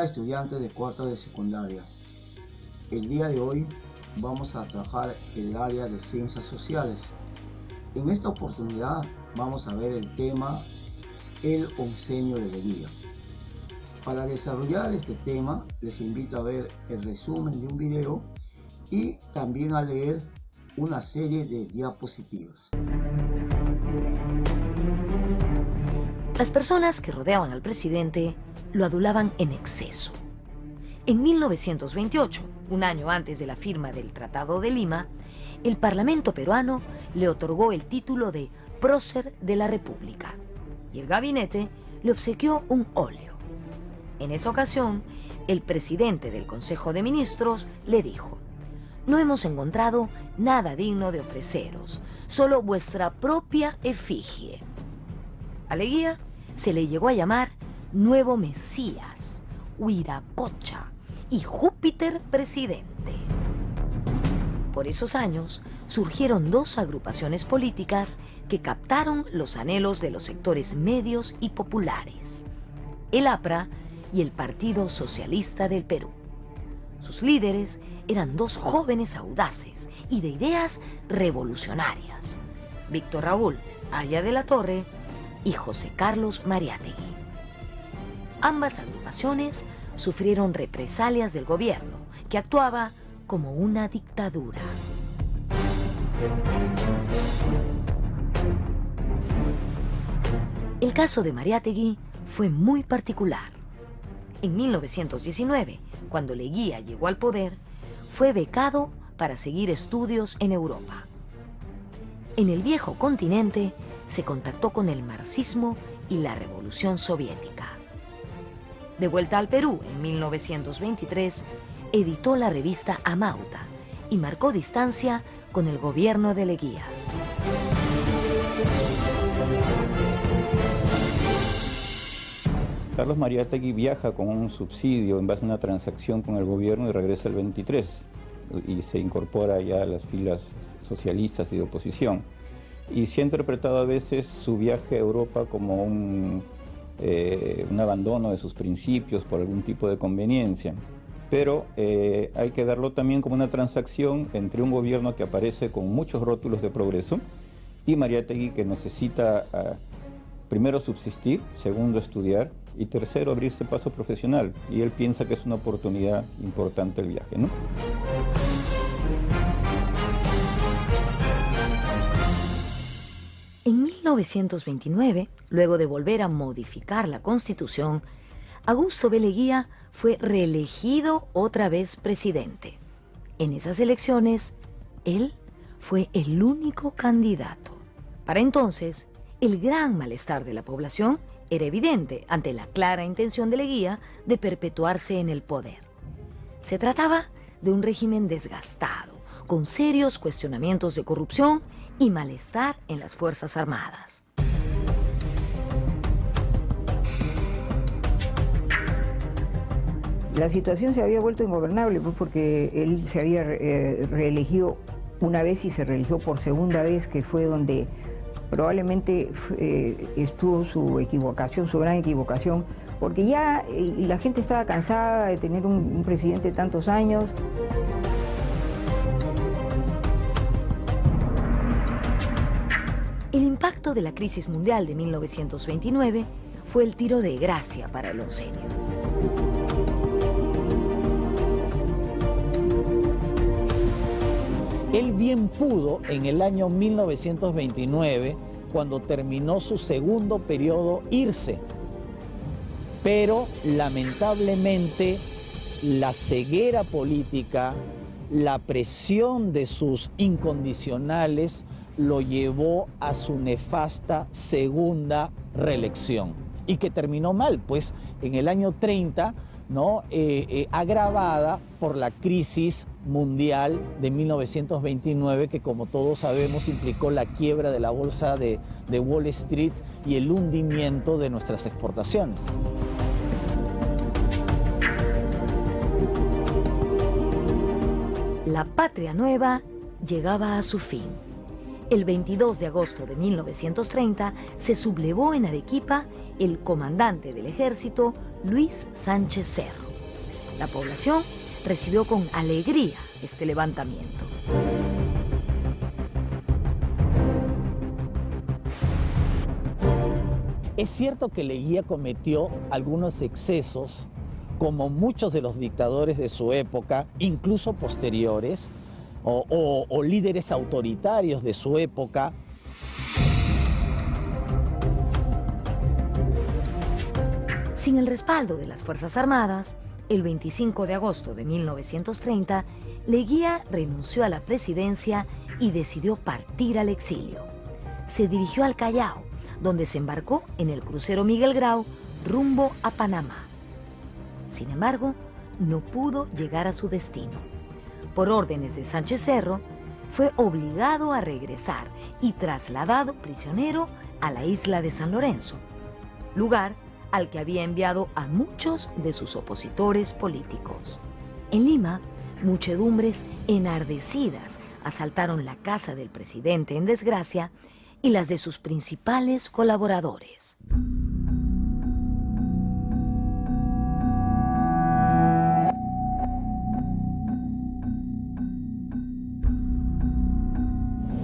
Hola estudiantes de cuarto de secundaria. El día de hoy vamos a trabajar el área de ciencias sociales. En esta oportunidad vamos a ver el tema el oncenio de Leguía. Para desarrollar este tema les invito a ver el resumen de un video y también a leer una serie de diapositivas. Las personas que rodeaban al presidente lo adulaban en exceso. En 1928, un año antes de la firma del Tratado de Lima, el Parlamento peruano le otorgó el título de Prócer de la República y el gabinete le obsequió un óleo. En esa ocasión, el presidente del Consejo de Ministros le dijo: «No hemos encontrado nada digno de ofreceros, solo vuestra propia efigie». A Leguía se le llegó a llamar Nuevo Mesías, Huiracocha y Júpiter Presidente. Por esos años surgieron dos agrupaciones políticas que captaron los anhelos de los sectores medios y populares: el APRA y el Partido Socialista del Perú. Sus líderes eran dos jóvenes audaces y de ideas revolucionarias: Víctor Raúl Haya de la Torre y José Carlos Mariátegui. Ambas agrupaciones sufrieron represalias del gobierno, que actuaba como una dictadura. El caso de Mariátegui fue muy particular. En 1919, cuando Leguía llegó al poder, fue becado para seguir estudios en Europa. En el viejo continente se contactó con el marxismo y la revolución soviética. De vuelta al Perú en 1923, editó la revista Amauta y marcó distancia con el gobierno de Leguía. Carlos Mariátegui viaja con un subsidio en base a una transacción con el gobierno y regresa el 23 y se incorpora ya a las filas socialistas y de oposición. Y se ha interpretado a veces su viaje a Europa como un abandono de sus principios por algún tipo de conveniencia. Pero hay que verlo también como una transacción entre un gobierno que aparece con muchos rótulos de progreso y Mariátegui, que necesita primero subsistir, segundo estudiar y tercero abrirse paso profesional. Y él piensa que es una oportunidad importante el viaje, ¿no? En 1929, luego de volver a modificar la Constitución, Augusto B. Leguía fue reelegido otra vez presidente. En esas elecciones, él fue el único candidato. Para entonces, el gran malestar de la población era evidente ante la clara intención de Leguía de perpetuarse en el poder. Se trataba de un régimen desgastado, con serios cuestionamientos de corrupción y malestar en las Fuerzas Armadas. La situación se había vuelto ingobernable porque él se había reelegido una vez y se reeligió por segunda vez, que fue donde probablemente estuvo su equivocación, su gran equivocación, porque ya la gente estaba cansada de tener un presidente tantos años. El impacto de la crisis mundial de 1929 fue el tiro de gracia para el oncenio. Él bien pudo en el año 1929, cuando terminó su segundo periodo, irse. Pero lamentablemente la ceguera política, la presión de sus incondicionales lo llevó a su nefasta segunda reelección, y que terminó mal, pues en el año 30, ¿no? Agravada por la crisis mundial de 1929, que como todos sabemos implicó la quiebra de la bolsa de Wall Street y el hundimiento de nuestras exportaciones. La patria nueva llegaba a su fin. El 22 de agosto de 1930 se sublevó en Arequipa el comandante del ejército, Luis Sánchez Cerro. La población recibió con alegría este levantamiento. Es cierto que Leguía cometió algunos excesos, como muchos de los dictadores de su época, incluso posteriores, o líderes autoritarios de su época. Sin el respaldo de las Fuerzas Armadas, el 25 de agosto de 1930, Leguía renunció a la presidencia y decidió partir al exilio. Se dirigió al Callao, donde se embarcó en el crucero Miguel Grau rumbo a Panamá. Sin embargo, no pudo llegar a su destino. Por órdenes de Sánchez Cerro, fue obligado a regresar y trasladado prisionero a la isla de San Lorenzo, lugar al que había enviado a muchos de sus opositores políticos. En Lima, muchedumbres enardecidas asaltaron la casa del presidente en desgracia y las de sus principales colaboradores.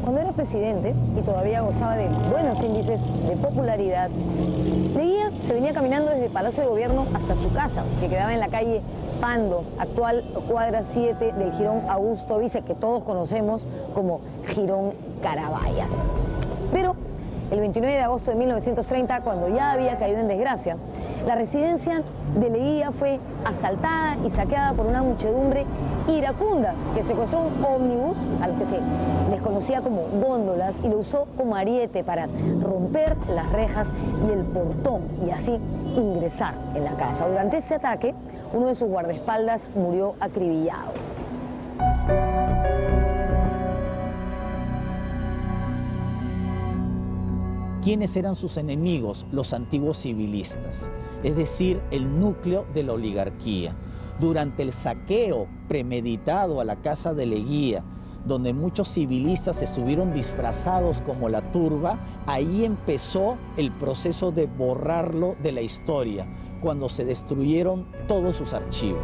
Cuando era presidente y todavía gozaba de buenos índices de popularidad, Leguía se venía caminando desde el Palacio de Gobierno hasta su casa, que quedaba en la calle Pando, actual cuadra 7 del Jirón Augusto Vice, que todos conocemos como Jirón Carabaya. Pero el 29 de agosto de 1930, cuando ya había caído en desgracia, la residencia de Leguía fue asaltada y saqueada por una muchedumbre iracunda que secuestró un ómnibus, a lo que se les conocía como góndolas, y lo usó como ariete para romper las rejas y el portón y así ingresar en la casa. Durante ese ataque, uno de sus guardaespaldas murió acribillado. ¿Quiénes eran sus enemigos? Los antiguos civilistas, es decir, el núcleo de la oligarquía. Durante el saqueo premeditado a la casa de Leguía, donde muchos civilistas estuvieron disfrazados como la turba, ahí empezó el proceso de borrarlo de la historia, cuando se destruyeron todos sus archivos.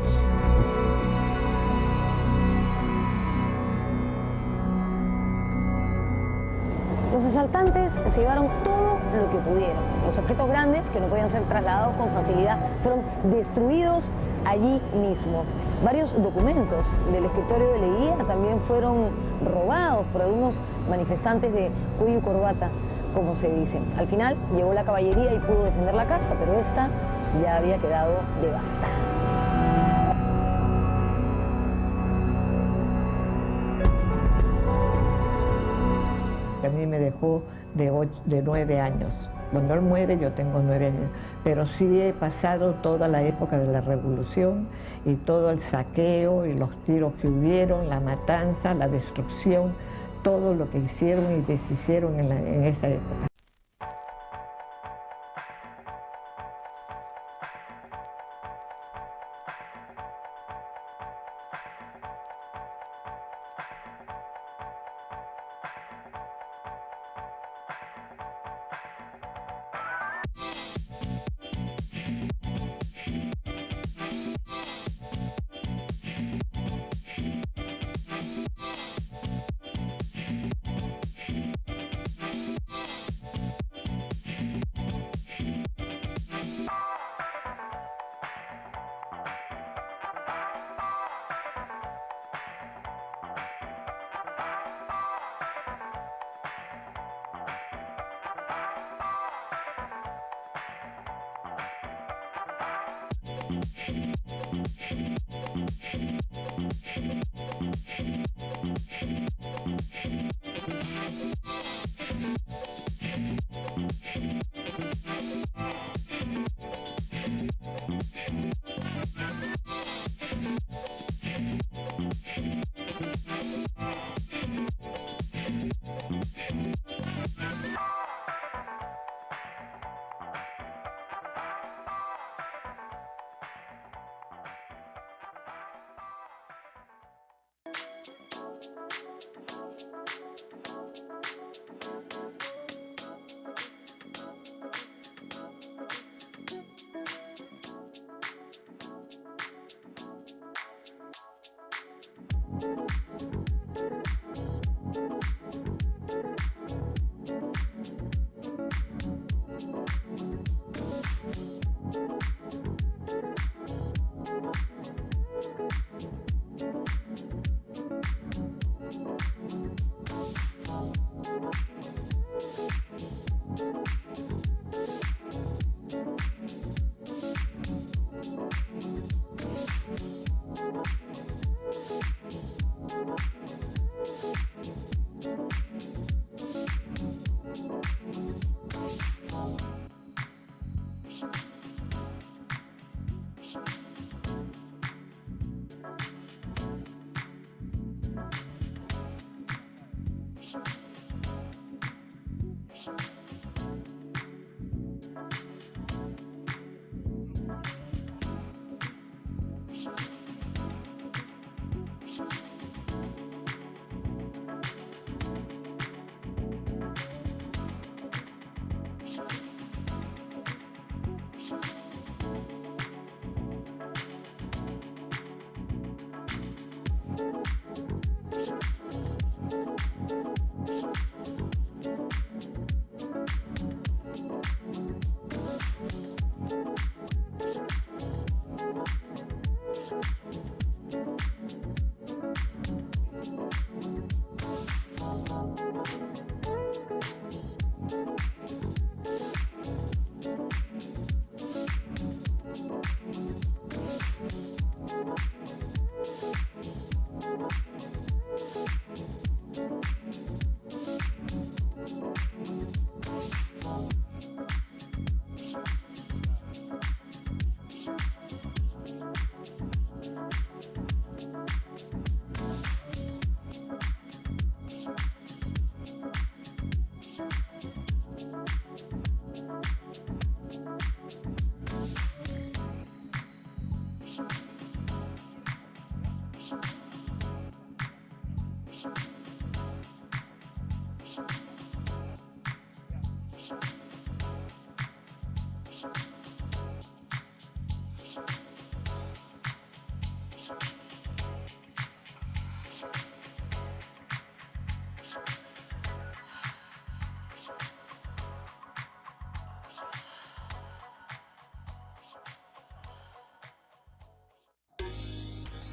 Los asaltantes se llevaron todo lo que pudieron. Los objetos grandes, que no podían ser trasladados con facilidad, fueron destruidos allí mismo. Varios documentos del escritorio de Leguía también fueron robados por algunos manifestantes de cuello y corbata, como se dice. Al final llegó la caballería y pudo defender la casa, pero esta ya había quedado devastada. A mí me dejó de 9 años. Cuando él muere yo tengo 9 años, pero sí he pasado toda la época de la revolución y todo el saqueo y los tiros que hubieron, la matanza, la destrucción, todo lo que hicieron y deshicieron en esa época.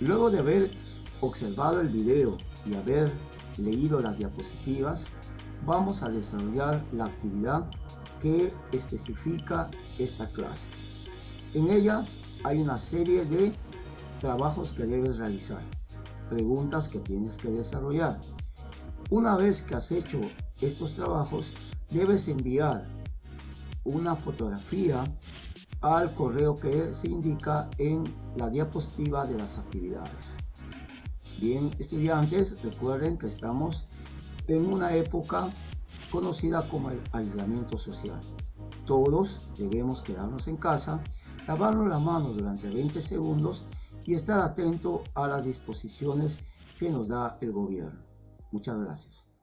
Luego de haber observado el video y haber leído las diapositivas, vamos a desarrollar la actividad que especifica esta clase. En ella hay una serie de trabajos que debes realizar, preguntas que tienes que desarrollar. Una vez que has hecho estos trabajos, debes enviar una fotografía al correo que se indica en la diapositiva de las actividades. Bien, estudiantes, recuerden que estamos en una época conocida como el aislamiento social. Todos debemos quedarnos en casa, lavarnos las manos durante 20 segundos y estar atento a las disposiciones que nos da el gobierno. Muchas gracias.